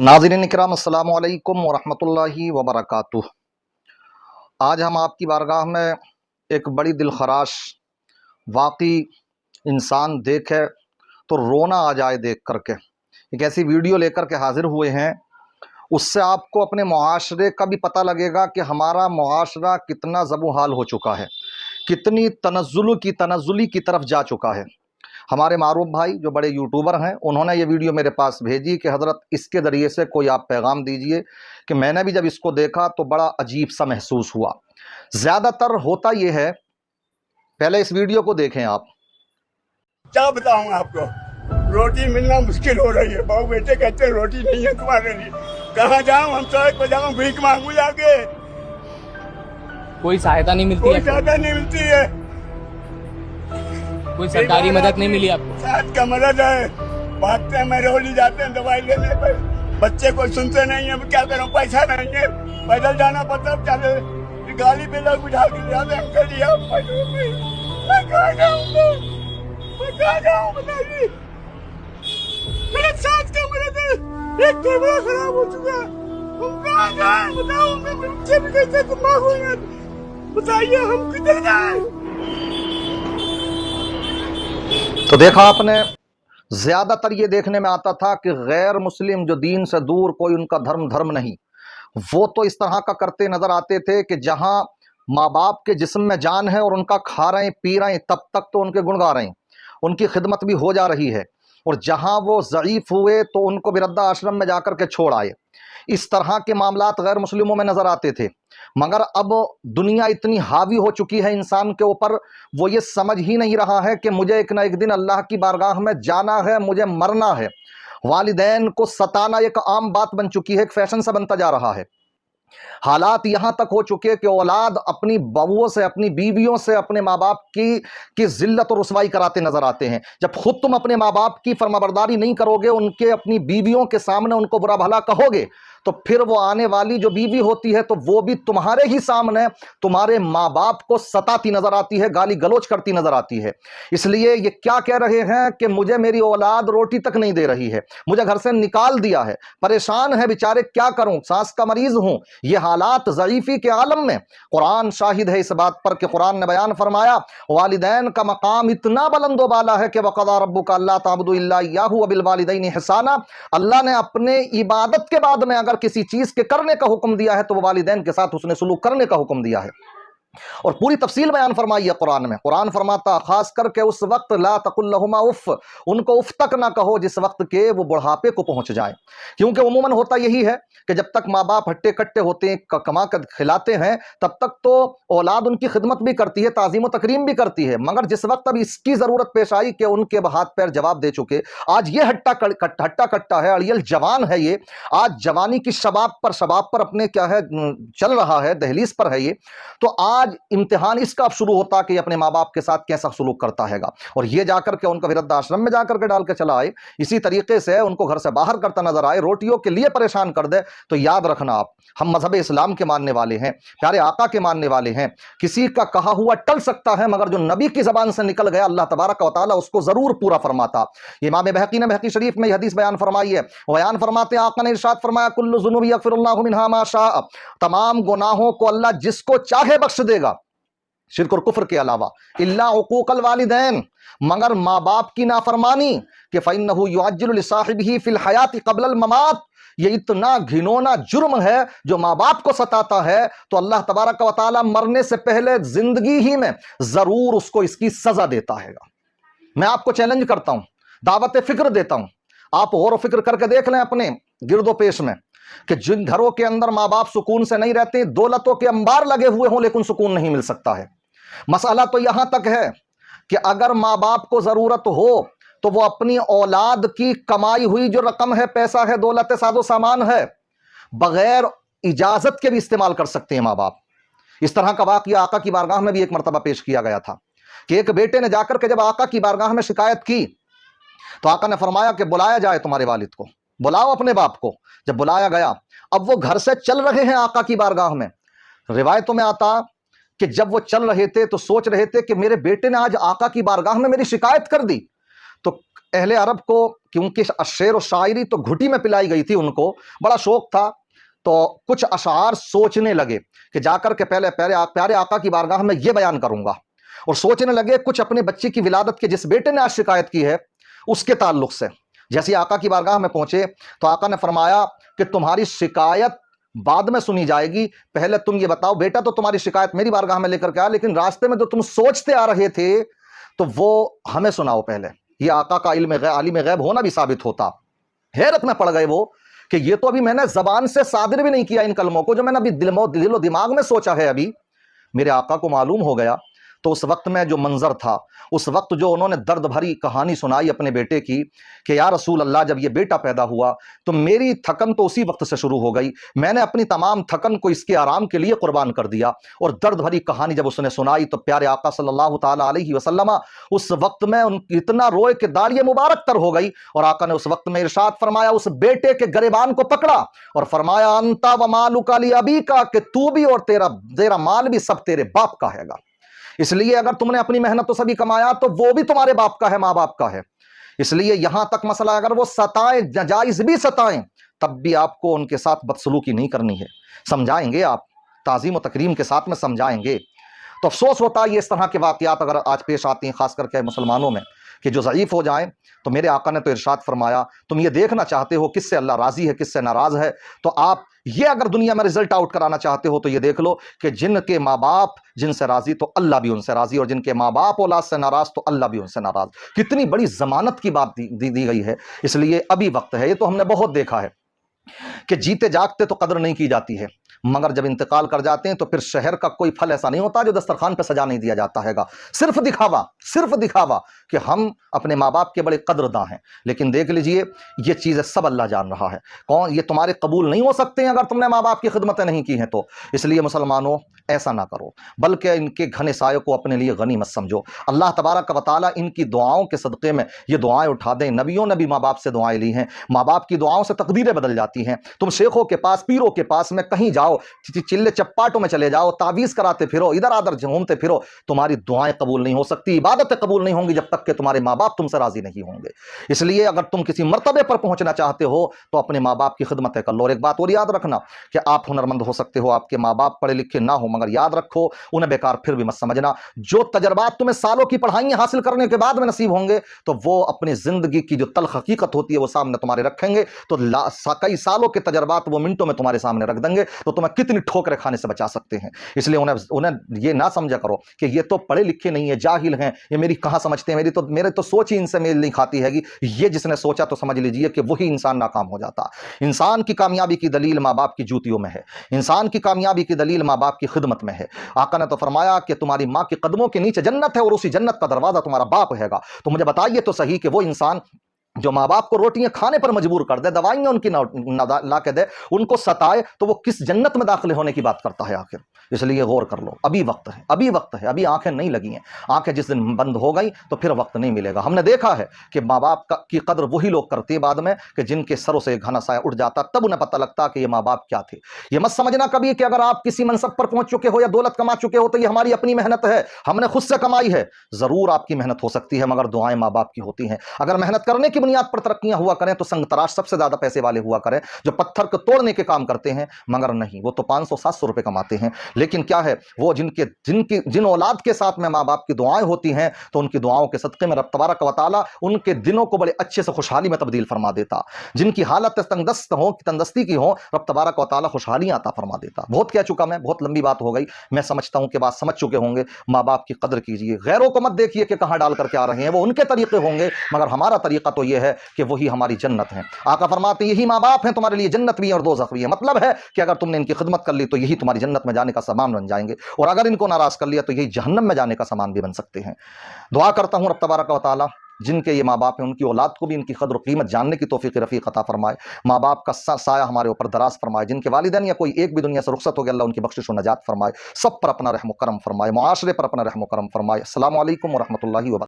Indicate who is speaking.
Speaker 1: नाज़रीन इकराम अस्सलाम वालेकुम वरहमतुल्लाहि वबरकातुह। आज हम आपकी बारगाह में एक बड़ी दिलखराश वाक़ई इंसान देखे तो रोना आ जाए देख करके एक ऐसी वीडियो लेकर के हाज़िर हुए हैं। उससे आपको अपने मुआशरे का भी पता लगेगा कि हमारा मुआशरा कितना ज़बूहाल हो चुका है, कितनी तनज़्ज़ुली की तरफ जा चुका है। हमारे मारूफ भाई जो बड़े यूट्यूबर हैं, उन्होंने ये वीडियो मेरे पास भेजी कि हज़रत इसके ज़रिए से कोई आप पैगाम दीजिए कि मैंने भी जब इसको देखा तो बड़ा अजीब सा महसूस हुआ। ज़्यादातर होता ये है, पहले इस वीडियो को देखें आप।
Speaker 2: क्या बताऊं आपको, रोटी मिलना मुश्किल हो रही है। बहू बेटे कहते हैं रोटी नहीं है तुम्हारे लिए, कहाँ जाऊं हम, सड़क पर जाऊं, भीख मांगू जाके,
Speaker 3: कोई सहायता नहीं मिलती
Speaker 2: कोई
Speaker 3: है,
Speaker 2: सहायता नहीं मिलती है,
Speaker 3: कोई सरकारी मदद नहीं मिली आपको।
Speaker 2: साथ का मदद है, भागते हैं मेरोली जाते हैं दवाई लेने पर, बच्चे कोई सुनते नहीं है, क्या करूं, पैसा नहीं है, पैदल जाना पड़ता है, चले गाड़ी पे लोग बिठा के ले जाते हैं, अंकल जी आप पैदल नहीं, मैं कहाँ जाऊंगा, मैं कहाँ जाऊं बताइए। मेरे साथ का मदद है, एक तो बड़ा खराब हो चुका है, हम कहाँ जाएं बताओ, मेरे बच्चे भी कैसे तुम मांगोगे, बताइए हम किधर जाएं।
Speaker 1: तो देखा आपने, ज़्यादातर ये देखने में आता था कि गैर मुस्लिम जो दीन से दूर, कोई उनका धर्म नहीं, वो तो इस तरह का करते नज़र आते थे कि जहाँ माँ बाप के जिस्म में जान है और उनका खा रहे हैं पी रहे हैं तब तक तो उनके गुण गा रहे हैं, उनकी खिदमत भी हो जा रही है, और जहाँ वो ज़ईफ़ हुए तो उनको वृद्धा आश्रम में जाकर के छोड़ आए। इस तरह के मामलात गैर मुस्लिमों में नज़र आते थे। मगर अब दुनिया इतनी हावी हो चुकी है इंसान के ऊपर, वो ये समझ ही नहीं रहा है कि मुझे एक ना एक दिन अल्लाह की बारगाह में जाना है, मुझे मरना है। वालिदैन को सताना एक आम बात बन चुकी है, एक फैशन सा बनता जा रहा है। हालात यहाँ तक हो चुके कि औलाद अपनी बहुओं से, अपनी बीवियों से अपने माँ बाप की जिल्लत और रुसवाई कराते नजर आते हैं। जब खुद तुम अपने माँ बाप की फरमाबरदारी नहीं करोगे, उनके अपनी बीवियों के सामने उनको बुरा भला कहोगे, तो फिर वो आने वाली जो बीवी होती है तो वो भी तुम्हारे ही सामने तुम्हारे माँ बाप को सताती नजर आती है, गाली गलोच करती नजर आती है। इसलिए ये क्या कह रहे हैं कि मुझे मेरी औलाद रोटी तक नहीं दे रही है, मुझे घर से निकाल दिया है, परेशान है बेचारे, क्या करूं, सांस का मरीज हूं। ये हालात ज़ईफ़ी के आलम में कुरान शाहिद है इस बात पर कि कुरान ने बयान फरमाया, वालिदैन का मकाम इतना बुलंद वाला है कि वक़ज़ा रब्बुका अल्ला ताबुदू इल्ला इय्याहु व बिल वालिदैनि ihसाना। अल्लाह ने अपने इबादत के बाद में अगर किसी चीज के करने का हुक्म दिया है तो वो वालिदैन के साथ उसने सुलूक करने का हुक्म दिया है, और पूरी तफसील बयान फरमाई है कुरान में। कुरान फरमाता खास करके उस वक्त ला तकुल लहुमा उफ, उनको उफ तक ना कहो जिस वक्त के वो बुढ़ापे को पहुंच जाए, क्योंकि उमूमन होता यही है कि जब तक माँ बाप हट्टे कट्टे होते हैं, कमा कर खिलाते हैं, तब तक तो औलाद उनकी खिदमत भी करती है, ताज़ीम व तकरीम भी करती है। मगर जिस वक्त अब इसकी ज़रूरत पेश आई कि उनके हाथ पैर जवाब दे चुके, आज ये हट्टा कट्टा है, अड़ियल जवान है, ये आज जवानी की शबाब पर अपने क्या है चल रहा है, दहलीज पर है ये, तो आज इम्तिहान इसका अब शुरू होता कि अपने माँ बाप के साथ कैसा सलूक करता हैगा। और ये जाकर के उनको वृद्धाश्रम में जाकर के डाल के चला आए, इसी तरीके से उनको घर से बाहर करता नजर आए, रोटियों के लिए परेशान कर दे, तो याद रखना आप, हम मजहब इस्लाम के मानने वाले हैं, प्यारे आका के मानने वाले हैं। किसी का कहा हुआ टल सकता है, मगर जो नबी की जबान से निकल गया अल्लाह तबारक व तआला उसको जरूर पूरा फरमाता। इमाम बहकी ने बहकी शरीफ में हदीस बयान फरमाई है, बयान फरमाते आका ने इरशाद फरमाया, कुल्लु ज़ुनूबि यग़फ़िरुल्लाहु मिन्हा मा शाअ, तमाम गुनाहों को अल्लाह जिसको चाहे बख्श देगा, शिर्क और कुफ्र के अलावा, इल्ला उकूक़ल वालिदैन, मगर माँ बाप की नाफरमानी, कि फ़इन्नहु युअज्जिलु लिसाहिबिही फ़िल हयाति क़ब्लल ममात, ये इतना घिनौना जुर्म है जो माँ बाप को सताता है, तो अल्लाह तबारक व तआला मरने से पहले जिंदगी ही में जरूर उसको इसकी सजा देता है। मैं आपको चैलेंज करता हूं, दावत फिक्र देता हूं, आप गौर फिक्र करके देख लें अपने गिरदो पेश में कि जिन घरों के अंदर माँ बाप सुकून से नहीं रहते, दौलतों के अंबार लगे हुए हों लेकिन सुकून नहीं मिल सकता है। मसला तो यहां तक है कि अगर माँ बाप को जरूरत हो तो वो अपनी औलाद की कमाई हुई जो रकम है, पैसा है, दौलत है, साजो सामान है, बगैर इजाजत के भी इस्तेमाल कर सकते हैं माँ बाप। इस तरह का वाकया आका की बारगाह में भी एक मरतबा पेश किया गया था कि एक बेटे ने जाकर के जब आका की बारगाह में शिकायत की तो आका ने फरमाया कि बुलाया जाए तुम्हारे वालिद को, बुलाओ अपने बाप को। जब बुलाया गया, अब वो घर से चल रहे हैं आका की बारगाह में। रिवायतों में आता कि जब वो चल रहे थे तो सोच रहे थे कि मेरे बेटे ने आज आका की बारगाह में मेरी शिकायत कर दी, तो अहले अरब को क्योंकि शेर और शायरी तो घुटी में पिलाई गई थी, उनको बड़ा शौक था, तो कुछ अशार सोचने लगे कि जाकर के पहले प्यारे आका की बारगाह में ये बयान करूंगा, और सोचने लगे कुछ अपने बच्चे की विलादत के जिस बेटे ने आज शिकायत की है उसके ताल्लुक से। जैसे आका की बारगाह में पहुंचे तो आका ने फरमाया कि तुम्हारी शिकायत बाद में सुनी जाएगी, पहले तुम ये बताओ बेटा, तो तुम्हारी शिकायत मेरी बारगाह में लेकर के आया, लेकिन रास्ते में जो तुम सोचते आ रहे थे तो वो हमें सुनाओ पहले। ये आका का आलिम गैब होना भी साबित होता। हैरत में पड़ गए वो कि ये तो अभी मैंने जबान से सादिर भी नहीं किया इन कलमों को, जो मैंने अभी दिलो दिमाग में सोचा है, अभी मेरे आका को मालूम हो गया। तो उस वक्त में जो मंजर था, उस वक्त जो उन्होंने दर्द भरी कहानी सुनाई अपने बेटे की कि या रसूल अल्लाह, जब ये बेटा पैदा हुआ तो मेरी थकन तो उसी वक्त से शुरू हो गई, मैंने अपनी तमाम थकन को इसके आराम के लिए कुर्बान कर दिया। और दर्द भरी कहानी जब उसने सुनाई तो प्यारे आका सल्लल्लाहु ताला अलैहि वसल्लम उस वक्त में इतना रोए कि दाढ़ी मुबारक तर हो गई। और आका ने उस वक्त में इरशाद फरमाया, उस बेटे के गरेबान को पकड़ा और फरमाया, अंता व मालुका ली अबी का, कि तू भी और तेरा माल भी सब तेरे बाप का हैगा। इसलिए अगर तुमने अपनी मेहनत तो सभी कमाया तो वो भी तुम्हारे बाप का है, माँ बाप का है। इसलिए यहां तक मसला, अगर वो सताएं, जायज भी सताएं, तब भी आपको उनके साथ बदसलूकी नहीं करनी है। समझाएंगे आप, ताजीम और तकरीम के साथ में समझाएंगे। तो अफसोस होता है ये इस तरह के वाकयात अगर आज पेश आती हैं, खास करके मुसलमानों में, कि जो ज़ईफ़ हो जाएं। तो मेरे आका ने तो इरशाद फरमाया, तुम ये देखना चाहते हो किससे अल्लाह राज़ी है, किससे नाराज़ है, तो आप ये अगर दुनिया में रिजल्ट आउट कराना चाहते हो तो ये देख लो कि जिनके माँ बाप जिनसे राज़ी तो अल्लाह भी उनसे राज़ी, और जिनके माँ बाप औलाद से नाराज़ तो अल्लाह भी उनसे नाराज़। कितनी बड़ी ज़मानत की बात दी गई है। इसलिए अभी वक्त है, ये तो हमने बहुत देखा है कि जीते जागते तो कदर नहीं की जाती है, मगर जब इंतकाल कर जाते हैं तो फिर शहर का कोई फल ऐसा नहीं होता जो दस्तरखान पे सजा नहीं दिया जाता हैगा। सिर्फ दिखावा कि हम अपने माँ बाप के बड़े कदरदां हैं। लेकिन देख लीजिए, ये चीज़ें सब अल्लाह जान रहा है। कौन ये तुम्हारे कबूल नहीं हो सकते हैं अगर तुमने माँ बाप की खिदमतें नहीं की हैं तो। इसलिए मुसलमानों, ऐसा ना करो, बल्कि इनके घने सायों को अपने लिए गनीमत समझो। अल्लाह तबारक व तआला इनकी दुआओं के सदक़े में ये दुआएं उठा दें। नबियों ने भी माँ बाप से दुआएं ली हैं, माँ बाप की दुआओं से तकदीरें बदल जाती हैं। तुम शेखों के पास, पीरों के पास में कहीं जाओ, चिल्ले चप्पाटों में चले जाओ, तावीज़ कराते फिरो, इधर आधर घूमते फिरो, तुम्हारी दुआएं कबूल नहीं हो सकती, इबादतें कबूल नहीं होंगी जब तक कि तुम्हारे माँ बाप तुमसे राजी नहीं होंगे। इसलिए अगर तुम किसी मर्तबे पर पहुंचना चाहते हो तो अपने माँ बाप की खिदमतें कर लो। और एक बात और याद रखना कि आप हुनरमंद हो सकते हो, आपके माँ बाप पढ़े लिखे ना हो, मगर याद रखो उन्हें बेकार फिर भी मत समझना। जो तजर्बात तुम्हें सालों की पढ़ाई हासिल करने के बाद में नसीब होंगे तो वो अपनी जिंदगी की जो तल्ख हकीकत होती है वो सामने तुम्हारे रखेंगे। तो कई सालों के तजर्बात वो मिनटों में तुम्हारे सामने रख देंगे, तो तुम्हें कितनी ठोकरें खाने से बचा सकते हैं। इसलिए उन्हें ये ना समझा करो कि ये तो पढ़े लिखे नहीं है, जाहिल हैं, ये मेरी कहाँ समझते हैं, मेरे तो सोच ही इनसे मेल नहीं खाती हैगी। ये जिसने सोचा तो समझ लीजिए कि वही इंसान नाकाम हो जाता। इंसान की कामयाबी की दलील माँ बाप की जूतियों में है, इंसान की कामयाबी की दलील माँ बाप की खिदमत में है। आका ने तो फरमाया कि तुम्हारी माँ के कदमों के नीचे जन्नत है और उसी जन्नत का दरवाजा तुम्हारा बाप हैगा। तो मुझे बताइए तो सही कि वो इंसान जो माँ बाप को रोटियां खाने पर मजबूर कर दे, दवाइयां उनकी ला के दे, उनको सताए, तो वो किस जन्नत में दाखिल होने की बात करता है आखिर। इसलिए गौर कर लो, अभी वक्त है, अभी आंखें नहीं लगी हैं। आंखें जिस दिन बंद हो गई तो फिर वक्त नहीं मिलेगा। हमने देखा है कि माँ बाप की कदर वही लोग करते हैं बाद में कि जिनके सरों से घना साया उठ जाता, तब उन्हें पता लगता कि ये माँ बाप क्या थे। ये मत समझना कभी कि अगर आप किसी मनसब पर पहुंच चुके हो या दौलत कमा चुके हो तो ये हमारी अपनी मेहनत है, हमने खुद से कमाई है। जरूर आपकी मेहनत हो सकती है, मगर दुआएं माँ बाप की होती हैं। अगर मेहनत करने की बुनियाद पर तरक्कियां हुआ करें तो संग तराश सबसे ज्यादा पैसे वाले हुआ करें, जो पत्थर को तोड़ने के काम करते हैं, मगर नहीं, वो तो 500-700 रुपए कमाते हैं। लेकिन क्या है, वो जिन औलाद के साथ में माँ बाप की दुआएं होती हैं तो उनकी दुआओं के सदक़े में रब तबारक व तआला उनके दिनों को बड़े अच्छे से खुशहाली में तब्दील फरमा देता। जिनकी हालत तंगदस्ती की हो, रब तबारक व तआला खुशहालियां अता फरमा देता। बहुत कह चुका मैं, बहुत लंबी बात हो गई। मैं समझता हूं कि बात समझ चुके होंगे। माँ बाप की कदर कीजिए, गैरों को मत देखिए कि कहां डाल करके आ रहे हैं, वो उनके तरीके होंगे, मगर हमारा तरीका तो यह है कि वही हमारी जन्नत है। आका फरमाते यही माँ बाप हैं तुम्हारे लिए जन्नत भी है और दोज़ख भी है। मतलब है कि अगर तुमने इनकी खिदमत कर ली तो यही तुम्हारी जन्नत में जाने का सामान बन जाएंगे, और अगर इनको नाराज कर लिया तो यही जहन्नम में जाने का सामान भी बन सकते हैं। दुआ करता हूं रब तबारक व तआला जिनके ये माँ बाप हैं उनकी औलाद को भी इनकी कदर कीमत जानने की तौफीक रफ़ीक अता फरमाए। माँ बाप का साया हमारे ऊपर दराज फरमाए। जिनके वालिदैन या कोई एक भी दुनिया से रुखसत हो गया, अल्लाह उनकी बख्शिश व नजात फरमाए। सब पर अपना रहम करम फरमाए, मुआशरे पर अपना रहम करम फरमाए। अस्सलामु अलैकुम व रहमतुल्लाहि व बरकातहू।